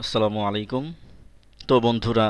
আসসালামু আলাইকুম। তো বন্ধুরা,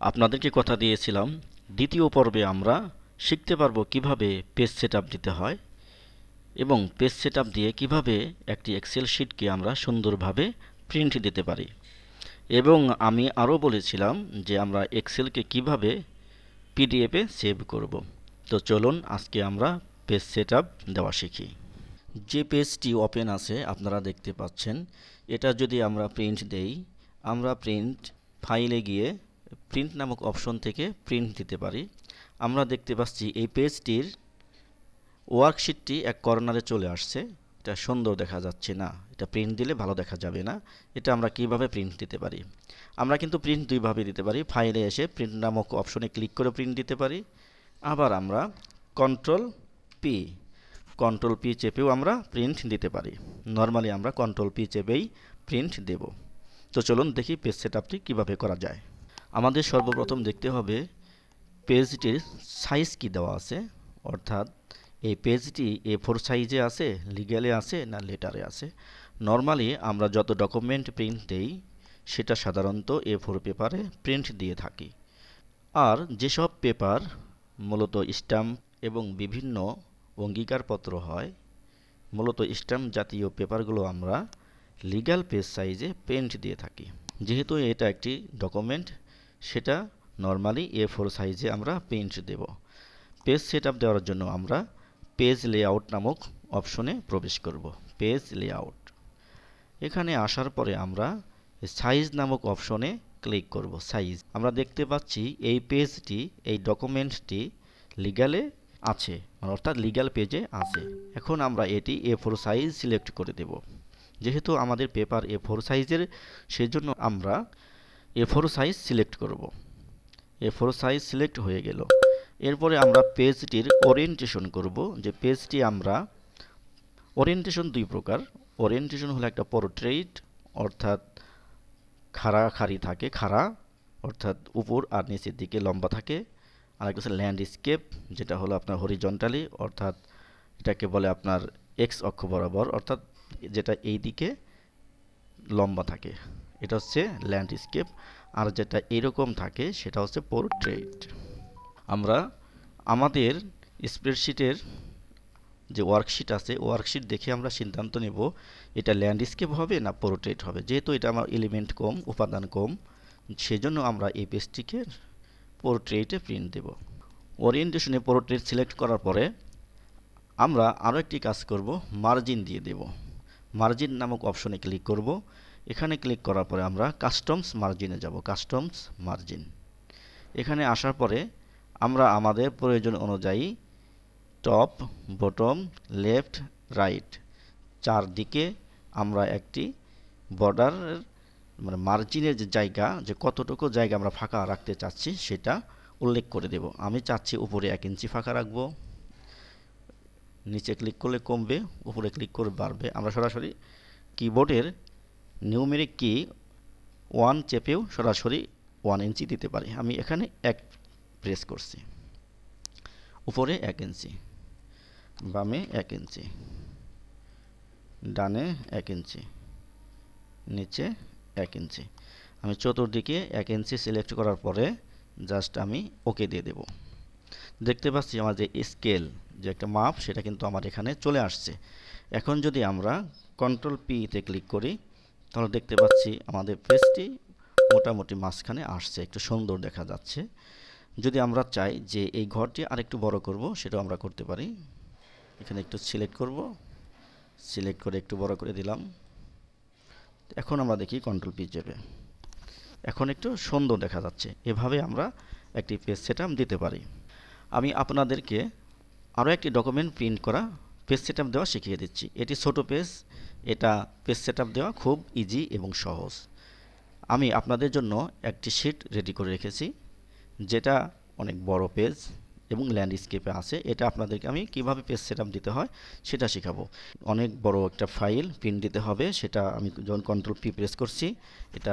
আপনাদেরকে কথা দিয়েছিলাম দ্বিতীয় পর্বে আমরা শিখতে পারবো কিভাবে পেজ সেটআপ দিতে হয় এবং পেজ সেটআপ দিয়ে কিভাবে একটি এক্সেল শিটকে আমরা সুন্দরভাবে প্রিন্ট দিতে পারি। এবং আমি আরও বলেছিলাম যে আমরা এক্সেলকে কিভাবে পিডিএফে সেভ করব। তো চলুন আজকে আমরা পেজ সেটআপ দেওয়া শিখি। যে পেজটি ওপেন আছে আপনারা দেখতে পাচ্ছেন, এটা যদি আমরা প্রিন্ট দেই, আমরা প্রিন্ট ফাইলে গিয়ে প্রিন্ট নামক অপশন থেকে প্রিন্ট দিতে পারি। আমরা দেখতে পাচ্ছি এই পেজটির ওয়ার্কশিটটি এক কর্নারে চলে আসছে। এটা সুন্দর দেখা যাচ্ছে না, এটা প্রিন্ট দিলে ভালো দেখা যাবে না। এটা আমরা কিভাবে প্রিন্ট দিতে পারি? আমরা কিন্তু প্রিন্ট দুইভাবে দিতে পারি। ফাইলে এসে প্রিন্ট নামক অপশনে ক্লিক করে প্রিন্ট দিতে পারি। আবার আমরা কন্ট্রোল পি কন্ট্রোল পি চেপেও আমরা প্রিন্ট দিতে পারি। নর্মালি আমরা কন্ট্রোল পি চেপেই প্রিন্ট দেব। তো চলুন দেখি পেজ সেটআপটি কিভাবে করা যায়। আমাদের সর্বপ্রথম দেখতে হবে পেজটির সাইজ কি দেওয়া আছে, অর্থাৎ এই পেজটি A4 সাইজে আছে, লিগ্যালে আছে না লেটারে আছে। নর্মালি আমরা যত ডকুমেন্ট প্রিন্ট দেই সেটা সাধারণত A4 পেপারে প্রিন্ট দিয়ে থাকি। আর যেসব পেপার মূলত স্ট্যাম্প এবং বিভিন্ন অঙ্গীকারপত্র হয়, মূলত স্ট্যাম্প জাতীয় পেপারগুলো আমরা লিগ্যাল পেজ সাইজে প্রিন্ট দিয়ে থাকি। যেহেতু এটা একটি ডকুমেন্ট, সেটা নর্মালি A4 সাইজে আমরা প্রিন্ট দেব। পেজ সেটআপ দেওয়ার জন্য আমরা পেজ লেআউট নামক অপশনে প্রবেশ করব। পেজ লেআউট, এখানে আসার পরে আমরা সাইজ নামক অপশনে ক্লিক করব। সাইজ, আমরা দেখতে পাচ্ছি এই পেজটি, এই ডকুমেন্টটি লিগ্যালে আছে, অর্থাৎ লিগ্যাল পেজে আছে। এখন আমরা এটি A4 সাইজ সিলেক্ট করে দেব। যেহেতু আমাদের পেপার A4 সাইজের, সেজন্য আমরা A4 সাইজ সিলেক্ট করব। A4 সাইজ সিলেক্ট হয়ে গেল। এরপরে আমরা পেজটির ওরিয়েন্টেশন করব। যে পেজটি আমরা ওরিয়েন্টেশন দুই প্রকার। ওরিয়েন্টেশন হলো একটা পোর্ট্রেইট, অর্থাৎ খাড়া খাড়ি থাকে, খাড়া অর্থাৎ উপর আর নিচের দিকে লম্বা থাকে। আর একটা হচ্ছে ল্যান্ডস্কেপ, যেটা হলো আপনার হরিজন্টালি, অর্থাৎ এটাকে বলে আপনার এক্স অক্ষ বরাবর, অর্থাৎ যেটা এই দিকে লম্বা থাকে, এটা হচ্ছে ল্যান্ডস্কেপ। আর যেটা এরকম থাকে সেটা হচ্ছে পোর্ট্রেইট। আমরা আমাদের স্প্রেডশিটের যে ওয়ার্কশিট আছে, ওয়ার্কশিট দেখে আমরা সিদ্ধান্ত নেব এটা ল্যান্ডস্কেপ হবে না পোর্ট্রেট হবে। যেহেতু এটা আমার এলিমেন্ট কম, উপাদান কম, সেজন্য আমরা এই পেজটিকে পোর্ট্রেটে প্রিন্ট দেব। ওরিয়েন্টেশনে পোর্ট্রেট সিলেক্ট করার পরে আমরা আরও একটি কাজ করব, মার্জিন দিয়ে দেব। মার্জিন নামক অপশনে ক্লিক করব। এখানে ক্লিক করার পরে আমরা কাস্টমস মার্জিনে যাব। কাস্টমস মার্জিন, এখানে আসার পরে আমরা আমাদের প্রয়োজন অনুযায়ী টপ, বটম, লেফট, রাইট চারদিকে আমরা একটি বর্ডার, মানে মার্জিনের যে জায়গা, যে কতটুকু জায়গা আমরা ফাঁকা রাখতে চাচ্ছি সেটা উল্লেখ করে দেব। আমি চাচ্ছি উপরে 1 ইঞ্চি ফাঁকা রাখবো। নিচে ক্লিক করলে কমবে, উপরে ক্লিক করে বাড়বে। আমরা সরাসরি কিবোর্ডের নিউমেরিক কি 1 চেপেও সরাসরি 1 ইঞ্চি দিতে পারি। আমি এখানে 1 প্রেস করছি। উপরে 1 ইঞ্চি, বামে 1 ইঞ্চি, ডানে 1 ইঞ্চি, নিচে 1 ইঞ্চি। আমি চতুর্দিকে 1 ইঞ্চি সিলেক্ট করার পরে জাস্ট আমি ওকে দিয়ে দেব। দেখতে পাচ্ছি আমার যে স্কেল, যে একটা মাপ, সেটা কিন্তু আমার এখানে চলে আসছে। এখন যদি আমরা কন্ট্রোল পিতে ক্লিক করি, তাহলে দেখতে পাচ্ছি আমাদের পেজটি মোটামুটি মাঝখানে আসছে, একটু সুন্দর দেখা যাচ্ছে। যদি আমরা চাই যে এই ঘরটি আরেকটু বড় করব, সেটাও আমরা করতে পারি। এখানে একটু সিলেক্ট করব, সিলেক্ট করে একটু বড় করে দিলাম। এখন আমরা দেখি কন্ট্রোল পি চেপে, এখন একটু সুন্দর দেখা যাচ্ছে। এভাবে আমরা একটি পেজ সেটআপ দিতে পারি। আমি আপনাদেরকে আরও একটি ডকুমেন্ট প্রিন্ট করা পেজ সেটআপ দেওয়া শিখিয়ে দিচ্ছি। এটি ছোট পেজ, এটা পেজ সেটআপ দেওয়া খুব ইজি এবং সহজ। আমি আপনাদের জন্য একটি শিট রেডি করে রেখেছি, যেটা অনেক বড় পেজ এবং ল্যান্ডস্কেপে আছে। এটা আপনাদেরকে আমি কিভাবে পেজ সেটআপ দিতে হয় সেটা শেখাবো। অনেক বড় একটা ফাইল প্রিন্ট দিতে হবে, সেটা আমি যখন কন্ট্রোল পি প্রেস করছি, এটা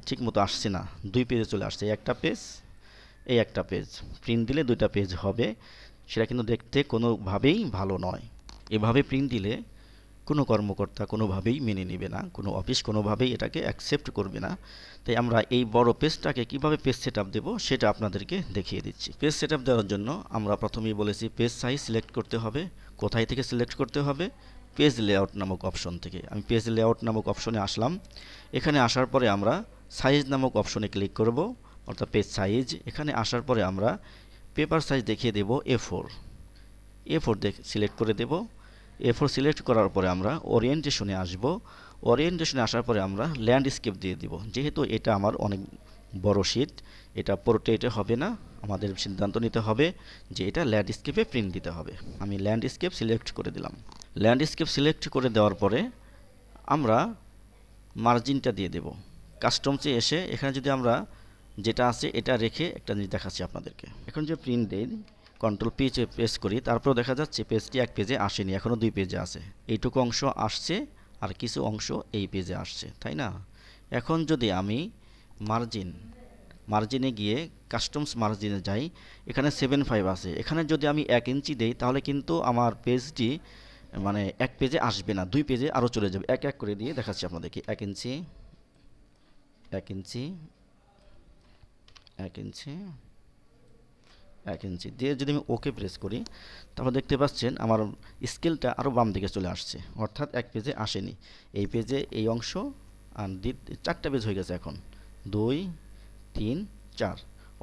ঠিক মতো আসছে না, 2 পেজে চলে আসছে। একটা পেজ, এই একটা পেজ প্রিন্ট দিলে 2টা পেজ হবে, সেটা কিন্তু দেখতে কোনোভাবেই ভালো নয়। এভাবে প্রিন্ট দিলে কোনো কর্মকর্তা কোনোভাবেই মেনে নেবে না, কোনো অফিস কোনোভাবেই এটাকে অ্যাকসেপ্ট করবে না। তাই আমরা এই বড় পেজটাকে কিভাবে পেজ সেটআপ দেব সেটা আপনাদেরকে দেখিয়ে দিচ্ছি। পেজ সেটআপ দেওয়ার জন্য আমরা প্রথমেই বলেছি পেজ সাইজ সিলেক্ট করতে হবে। কোথায় থেকে সিলেক্ট করতে হবে? পেজ লেআউট নামক অপশন থেকে। আমি পেজ লেআউট নামক অপশনে আসলাম। এখানে আসার পরে আমরা সাইজ নামক অপশনে ক্লিক করব, অর্থাৎ পেজ সাইজ। এখানে আসার পরে আমরা পেপার সাইজ দেখিয়ে দেব A4। A4 সিলেক্ট করে দেব। A4 সিলেক্ট করার পরে আমরা ওরিয়েন্টেশনে আসব। ওরিয়েন্টেশনে আসার পরে আমরা ল্যান্ডস্কেপ দিয়ে দিব। যেহেতু এটা আমার অনেক বড় শীট, এটা পোর্ট্রেটে হবে না, আমাদের সিদ্ধান্ত নিতে হবে যে এটা ল্যান্ডস্কেপে প্রিন্ট দিতে হবে। আমি ল্যান্ডস্কেপ সিলেক্ট করে দিলাম। ল্যান্ডস্কেপ সিলেক্ট করে দেওয়ার পরে আমরা মার্জিনটা দিয়ে দেব। কাস্টমসে এসে এখানে যদি আমরা যেটা আছে এটা রেখে একটা জিনিস দেখাচ্ছি আপনাদেরকে। এখন যে প্রিন্ট দেই, কন্ট্রোল পিচে প্রেস করি, তারপর দেখা যাচ্ছে পেজটি এক পেজে আসেনি, এখনও 2 পেজে আছে। এইটুকু অংশ আসছে আর কিছু অংশ এই পেজে আসছে, তাই না? এখন যদি আমি মার্জিনে গিয়ে কাস্টমস মার্জিনে যাই, এখানে 7.5 আছে। এখানে যদি আমি 1 ইঞ্চি দেই তাহলে কিন্তু আমার পেজটি মানে এক পেজে আসবে না, 2 পেজে আরও চলে যাবে। এক এক করে দিয়ে দেখাচ্ছি আপনাদেরকে। 1 ইঞ্চি, 1 ইঞ্চি, 1 ইঞ্চি, 1 ইঞ্চি দিয়ে যদি আমি ওকে প্রেস করি, তাহলে দেখতে পাচ্ছেন আমার স্কেলটা আরও বাম দিকে চলে আসছে, অর্থাৎ এক পেজে আসেনি। এই পেজে এই অংশ আর 4টা পেজ হয়ে গেছে এখন। 2, 3, 4,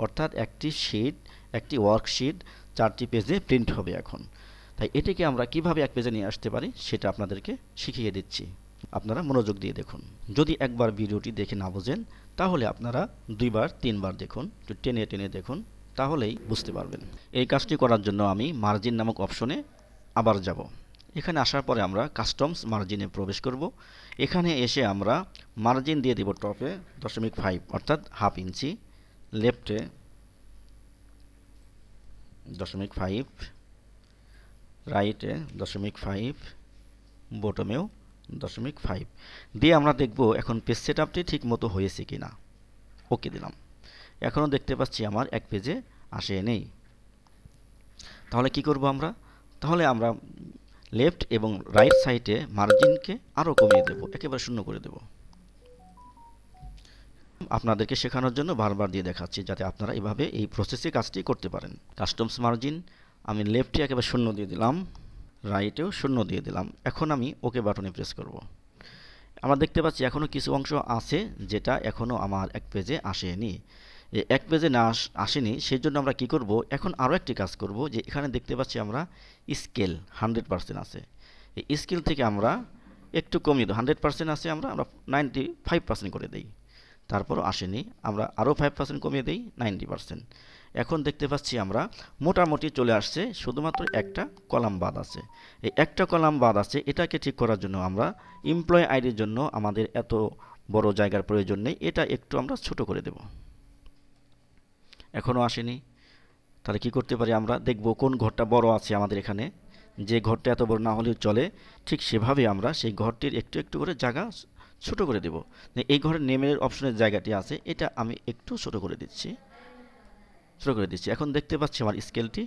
অর্থাৎ একটি শিট, একটি ওয়ার্কশিট 4টি পেজে প্রিন্ট হবে এখন। তাই এটিকে আমরা কিভাবে এক পেজে নিয়ে আসতে পারি সেটা আপনাদেরকে শিখিয়ে দিচ্ছি। আপনারা মনোযোগ দিয়ে দেখুন। যদি একবার ভিডিওটি দেখে না বোঝেন তাহলে আপনারা 2বার 3বার দেখুন, একটু টেনে টেনে দেখুন, তাহলেই বুঝতে পারবেন। এই কাজটি করার জন্য আমি মার্জিন নামক অপশনে আবার যাব। এখানে আসার পরে আমরা কাস্টমস মার্জিনে প্রবেশ করব। এখানে এসে আমরা মার্জিন দিয়ে দেব টপে 0.5 অর্থাৎ হাফ ইঞ্চি, লেফটে 0.5, রাইটে 0.5, বটমেও 0.5 দিয়ে আমরা দেখব এখন পেজ সেটআপটি ঠিক মতো হয়েছে কিনা। ওকে দিলাম। এখনও দেখতে পাচ্ছি আমার এক পেজে আসে নেই। তাহলে কি করব আমরা? তাহলে আমরা লেফট এবং রাইট সাইডে মার্জিনকে আরও কমিয়ে দেব, একেবারে 0 করে দেব। আপনাদেরকে শেখানোর জন্য বারবার দিয়ে দেখাচ্ছি যাতে আপনারা এভাবে এই প্রসেসে কাজটি করতে পারেন। কাস্টমস মার্জিন আমি লেফটে একেবারে 0 দিয়ে দিলাম, রাইটেও 0 দিয়ে দিলাম। এখন আমি ওকে বাটনে প্রেস করব। আমরা দেখতে পাচ্ছি এখনও কিছু অংশ আছে যেটা এখনও আমার এক পেজে আসেনি। এক পেজে না আসেনি, সেই জন্য আমরা কি করব? এখন আরও একটি কাজ করব, যে এখানে দেখতে পাচ্ছি আমরা স্কেল 100% আছে। এই স্কেল থেকে আমরা একটু কমিয়ে দিই। 100% আছে, আমরা 95% করে দেই। তারপরও আসেনি, আমরা আরও 5% কমিয়ে দেই, 90%। এখন দেখতে পাচ্ছি আমরা মোটামুটি চলে আসছে, শুধুমাত্র একটা কলাম বাদ আছে। এই একটা কলাম বাদ আছে, এটাকে ঠিক করার জন্য আমরা এমপ্লয়ি আইডির জন্য আমাদের এত বড় জায়গার প্রয়োজন নেই, এটা একটু আমরা ছোট করে দেব। এখনও আসেনি, তাহলে কি করতে পারি? আমরা দেখব কোন ঘরটা বড় আছে আমাদের এখানে। যে ঘরটা এত বড় না হলেও চলে, ঠিক সেভাবে আমরা সেই ঘরটির একটু একটু করে জায়গা ছোট করে দেব। এই ঘরের নেমের অপশনের জায়গাটি আছে, এটা আমি একটু ছোট করে দিচ্ছি, এখন দেখতে পাচ্ছি আমার স্কেলটি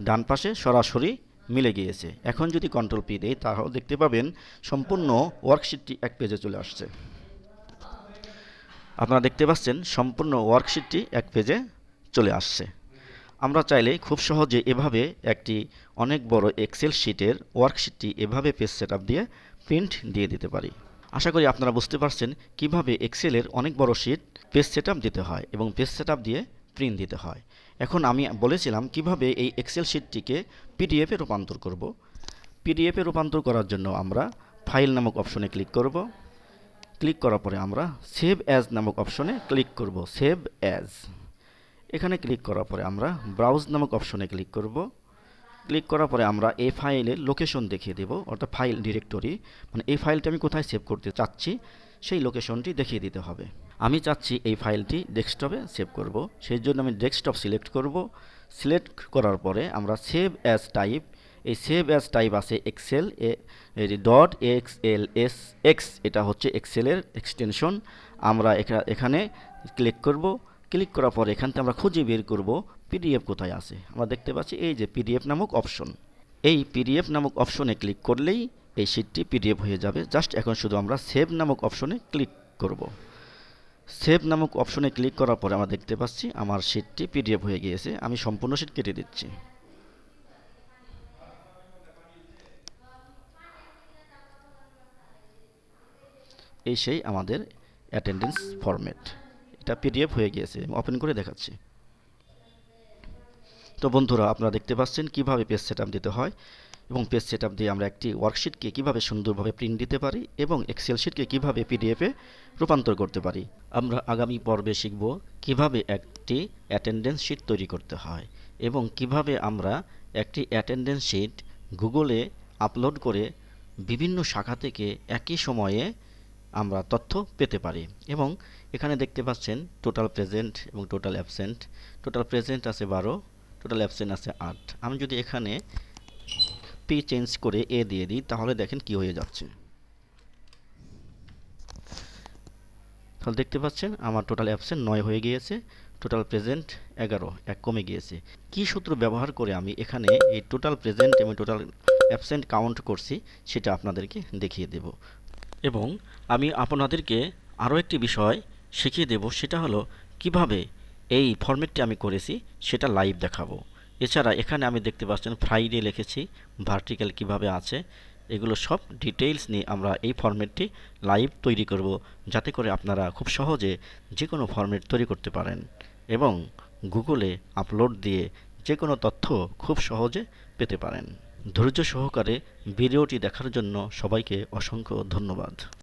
ডান পাশে সরাসরি মিলে গিয়েছে। এখন যদি কন্ট্রোল পি দেই তাহলে দেখতে পাবেন সম্পূর্ণ ওয়ার্কশিটটি এক পেজে চলে আসছে। আপনারা দেখতে পাচ্ছেন সম্পূর্ণ ওয়ার্কশিটটি এক পেজে চলে আসছে। আমরা চাইলে খুব সহজে এভাবে একটি অনেক বড় এক্সেল শিটের ওয়ার্কশিটটি এভাবে পেজ সেটআপ দিয়ে প্রিন্ট দিয়ে দিতে পারি। আশা করি আপনারা বুঝতে পারছেন কিভাবে এক্সেলের অনেক বড় শিট পেজ সেটআপ দিতে হয় এবং পেজ সেটআপ দিয়ে প্রিন্ট দিতে হয়। এখন আমি বলেছিলাম কিভাবে এই এক্সেল শিটটিকে পিডিএফে রূপান্তর করব। পিডিএফে রূপান্তর করার জন্য আমরা ফাইল নামক অপশনে ক্লিক করব। ক্লিক করার পরে আমরা সেভ অ্যাজ নামক অপশনে ক্লিক করব। সেভ অ্যাজ, এখানে ক্লিক করার পরে আমরা ব্রাউজ নামক অপশনে ক্লিক করব। ক্লিক করার পরে আমরা এই ফাইলের লোকেশন দেখিয়ে দেব, অর্থাৎ ফাইল ডিরেক্টরি, মানে এই ফাইলটি আমি কোথায় সেভ করতে চাচ্ছি সেই লোকেশনটি দেখিয়ে দিতে হবে। আমি চাচ্ছি এই ফাইলটি ডেস্কটপে সেভ করব, সেই জন্য আমি ডেস্কটপ সিলেক্ট করব। সিলেক্ট করার পরে আমরা সেভ অ্যাজ টাইপ, এই সেভ অ্যাজ টাইপ আছে এক্সেল ডট এক্সএলএস এক্স, এটা হচ্ছে এক্সেলের এক্সটেনশন। আমরা এখানে ক্লিক করব। ক্লিক করার পর এখান থেকে আমরা খুঁজে বের করব পিডিএফ কোথায় আছে। আমরা দেখতে পাচ্ছি এই যে পিডিএফ নামক অপশন, এই পিডিএফ নামক অপশনে ক্লিক করলেই এই শীটটি পিডিএফ হয়ে যাবে। জাস্ট এখন শুধু আমরা সেভ নামক অপশনে ক্লিক করব। সেভ নামক অপশনে ক্লিক করার পরে আমরা দেখতে পাচ্ছি আমার শীটটি পিডিএফ হয়ে গিয়েছে। আমি সম্পূর্ণ শীট কেটে দিচ্ছি। এই সেই আমাদের অ্যাটেন্ডেন্স ফরম্যাট, এটা পিডিএফ হয়ে গিয়েছে। ওপেন করে দেখাচ্ছি। তো বন্ধুরা, আপনারা দেখতে পাচ্ছেন কিভাবে পেজ সেটআপ দিতে হয় এবং পেজ সেটআপ দিয়ে আমরা একটি ওয়ার্কশিটকে কিভাবে সুন্দরভাবে প্রিন্ট দিতে পারি এবং এক্সেল শিটকে কিভাবে পিডিএফে রূপান্তর করতে পারি। আমরা আগামী পর্বে শিখব কিভাবে একটি অ্যাটেন্ডেন্স শিট তৈরি করতে হয় এবং কিভাবে আমরা একটি অ্যাটেন্ডেন্স শিট গুগলে আপলোড করে বিভিন্ন শাখা থেকে একই সময়ে আমরা তথ্য পেতে পারি। এবং এখানে দেখতে পাচ্ছেন টোটাল প্রেজেন্ট এবং টোটাল অ্যাবসেন্ট। টোটাল প্রেজেন্ট আছে 12, টোটাল অ্যাবসেন্ট আছে 8। আমি যদি এখানে পি চেঞ্জ করে এ দিয়ে দিই তাহলে দেখেন কি হয়ে যাচ্ছে। তাহলে দেখতে পাচ্ছেন আমার টোটাল অ্যাবসেন্ট 9 হয়ে গিয়েছে, টোটাল প্রেজেন্ট 11, এক কমে গিয়েছে। কি সূত্র ব্যবহার করে আমি এখানে এই টোটাল প্রেজেন্ট এবং টোটাল অ্যাবসেন্ট কাউন্ট করছি সেটা আপনাদেরকে দেখিয়ে দেব। এবং আমি আপনাদেরকে আরও একটি বিষয় শিখিয়ে দেব, সেটা হলো কিভাবে এই ফরম্যাটটি আমি করেছি সেটা লাইভ দেখাবো। এছাড়া এখানে আমি দেখতে পাচ্ছেন ফ্রাইডে লিখেছি, ভার্টিক্যাল কিভাবে আছে, এগুলো সব ডিটেইলস নিয়ে আমরা এই ফরম্যাটটি লাইভ তৈরি করব, যাতে করে আপনারা খুব সহজে যে কোনো ফরম্যাট তৈরি করতে পারেন এবং গুগলে আপলোড দিয়ে যে কোনো তথ্য খুব সহজে পেতে পারেন। ধৈর্য সহকারে ভিডিওটি দেখার জন্য সবাইকে অসংখ্য ধন্যবাদ।